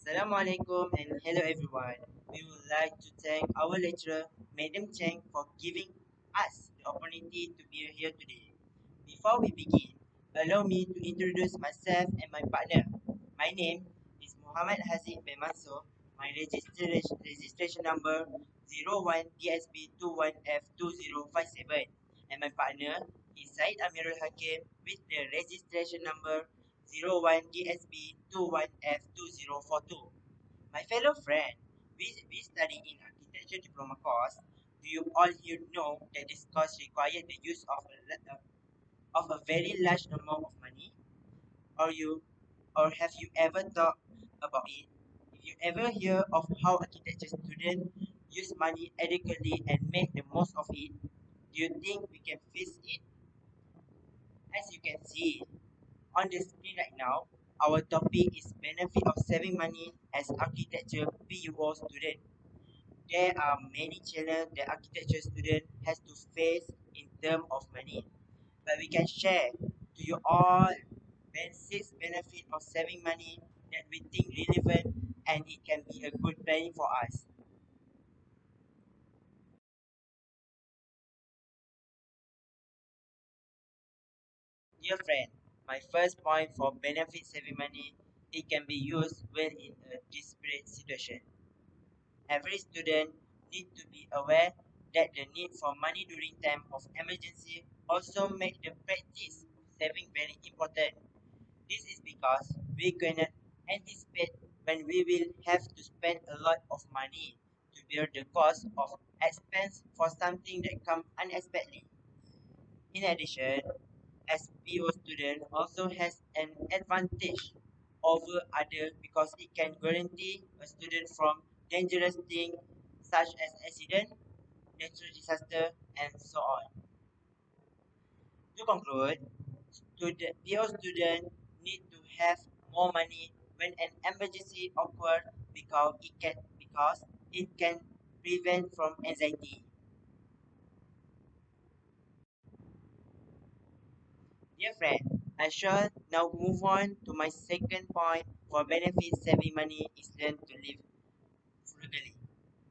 Assalamualaikum and hello everyone. We would like to thank our lecturer, Madam Cheng, for giving us the opportunity to be here today. Before we begin, allow me to introduce myself and my partner. My name is Muhammad HAZEQ bin Mansur. My registration number 01DSB21F2057 and my partner is Said Amirul Hakim with the registration number 01DSB21F2042. My fellow friend, we study in architecture diploma course. Do you all here know that this course requires the use of a very large amount of money? Or you or have you ever thought about it? If you ever hear of how architecture students use money adequately and make the most of it, do you think we can fix it? As you can see on the screen right now, our topic is benefit of saving money as architecture PUO student. There are many challenges that architecture student has to face in terms of money, but we can share to you all six benefits of saving money that we think relevant and it can be a good planning for us. Dear friend, my first point for benefit saving money, it can be used when in a desperate situation. Every student need to be aware that the need for money during time of emergency also make the practice of saving very important. This is because we cannot anticipate when we will have to spend a lot of money to bear the cost of expense for something that comes unexpectedly. In addition, as PO student also has an advantage over other because it can guarantee a student from dangerous things such as accident, natural disaster, and so on. To conclude, PO student need to have more money when an emergency occurs because it can prevent from anxiety. Dear friend, I shall now move on to my second point for benefit saving money is learn to live frugally.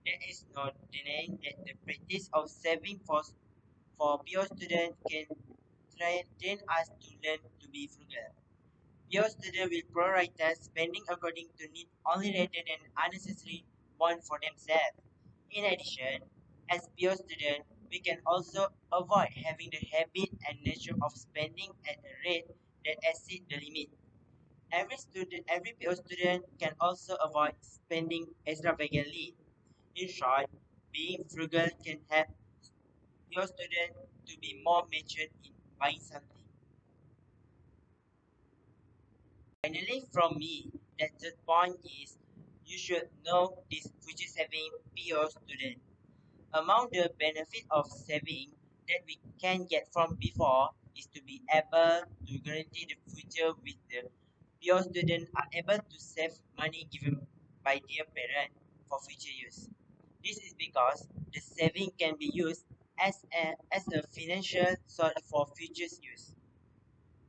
There is no denying that the practice of saving for pure students can train us to learn to be frugal. Pure students will prioritize spending according to need only rather than unnecessary want for themselves. In addition, as pure students, we can also avoid having the habit and nature of spending at a rate that exceeds the limit. Every pure student can also avoid spending extravagantly. In short, being frugal can help your student to be more mature in buying something. Finally, from me, the third point is you should know this future saving PO student. Among the benefit of saving that we can get from before is to be able to guarantee the future with the PO student are able to save money given by their parent for future use. This is because the saving can be used as a financial source for future use.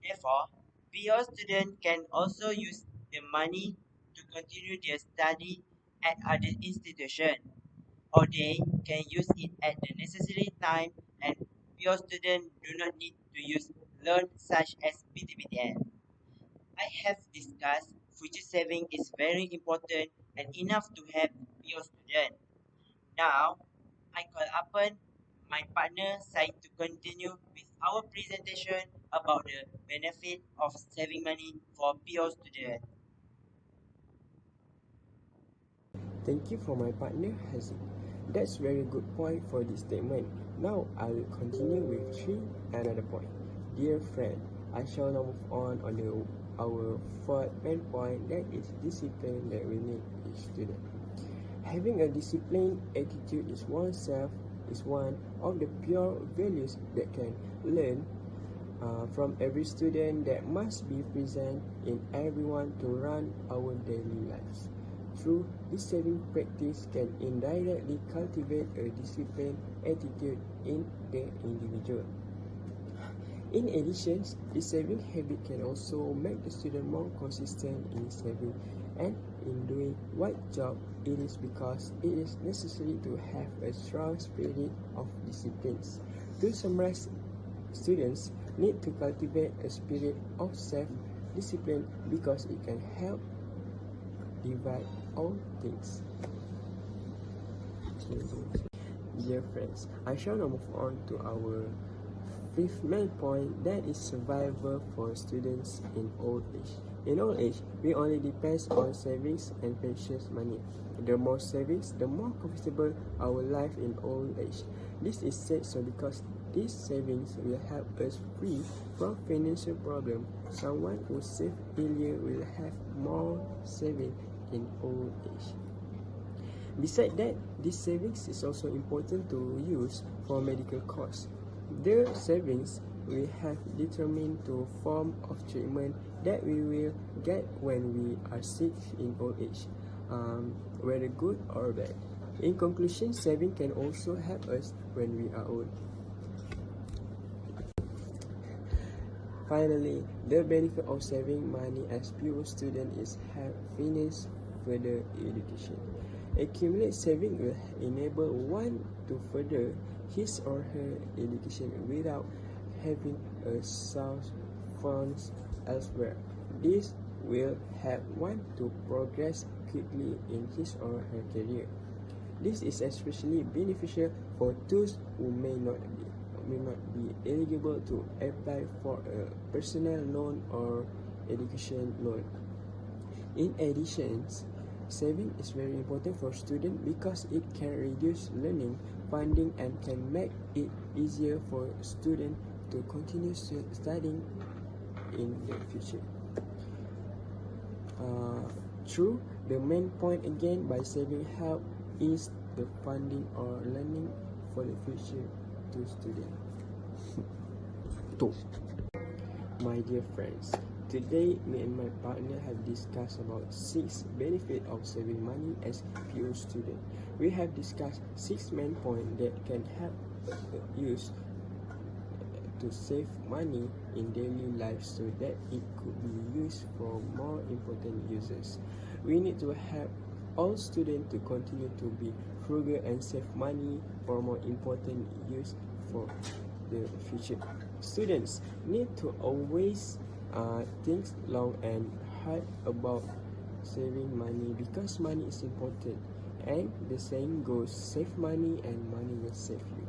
Therefore, PO students can also use the money to continue their study at other institutions, or they can use it at the necessary time and PO students do not need to use loan such as PTPTN. I have discussed future saving is very important and enough to help PO students. Now, I call upon my partner Sai to continue with our presentation about the benefit of saving money for PO students. Thank you for my partner Haziq. That's very good point for this statement. Now I will continue with another point. Dear friend, I shall now move on our fourth main point that is discipline that we need each student. Having a disciplined attitude is one of the pure values that can learn from every student that must be present in everyone to run our daily lives. Through this saving practice can indirectly cultivate a disciplined attitude in the individual. In addition, the saving habit can also make the student more consistent in saving and in doing what job it is, because it is necessary to have a strong spirit of discipline. To summarize, students need to cultivate a spirit of self-discipline because it can help divide all things. Dear friends, I shall now move on to our fifth main point, that is survival for students in old age. In old age, we only depend on savings and precious money. The more savings, the more comfortable our life in old age. This is said so because these savings will help us free from financial problems. Someone who saved earlier will have more savings in old age. Besides that, this savings is also important to use for medical costs. The savings we have determined the form of treatment that we will get when we are sick in old age, whether good or bad. In conclusion, saving can also help us when we are old. Finally, the benefit of saving money as pure student is have finance further education. Accumulate saving will enable one to further his or her education without having a source funds elsewhere. This will help one to progress quickly in his or her career. This is especially beneficial for those who may not be eligible to apply for a personal loan or education loan. In addition, saving is very important for students because it can reduce learning funding and can make it easier for students to continue studying in the future. True, the main point again by saving help is the funding or learning for the future to students. My dear friends, today me and my partner have discussed about 6 benefits of saving money as pure student. We have discussed 6 main points that can help use to save money in daily life so that it could be used for more important uses. We need to help all students to continue to be frugal and save money for more important use for the future. Students need to always think long and hard about saving money because money is important, and the saying goes, save money and money will save you.